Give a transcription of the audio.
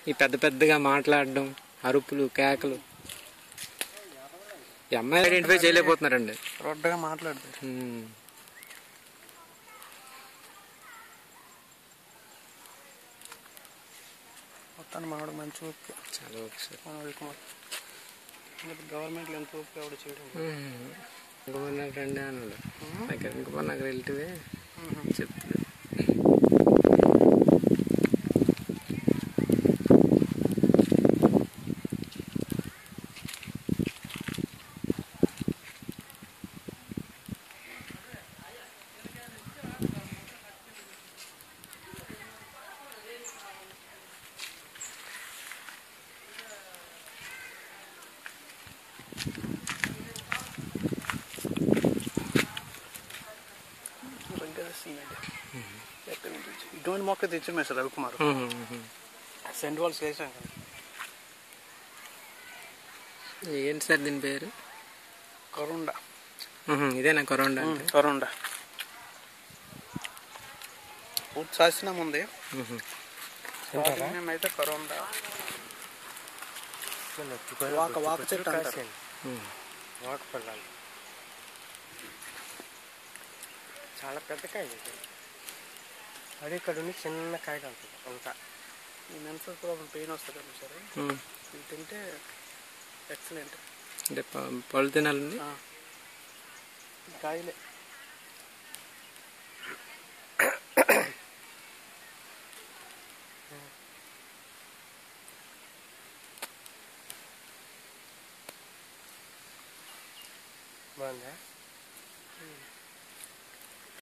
ఈ పెద్ద పెద్దగా మాట్లాడడం, అరుపులు, కేకలు. ఈ అమ్మాయి ఐడెంటిఫై చేయలేకపోతున్నారండి. రొడ్డగా మాట్లాడతారు. మొత్తాన్ని మనోడు మంచి ఓకే, చాలా ఓకే సార్. గవర్నమెంట్లో ఎంత ఓకే ఆవిడ చేయడం. ఇంకో నా ఫ్రెండ్ అన్నాడు, ఇంకో నాకు రిలేటివే చెప్తుంది. ఇటువంటి మొక్క తెచ్చామే సార్ రవికుమార్. సెంట్ వాల్స్ వేసాం కదా. ఏంటి సార్ దీని పేరు? కొరండా. ఇదేనా కొరండా? కొరండా పూర్తి శాసనం ఉంది. మేమైతే కొరండా వాక చెట్టు అంటారు. వాక పళ్ళాలి. చాలా పెద్ద కాయ అది. ఇక్కడ ఉండి చిన్న కాయ కాఉంటుంది అంతా. ఈ మెన్సెస్ ప్రాబ్లం పెయిన్ వస్తుంది సరే, ఇది తింటే ఎక్సలెంట్. అంటే పళ్ళు తినాలండి కాయలే. బాగుందా?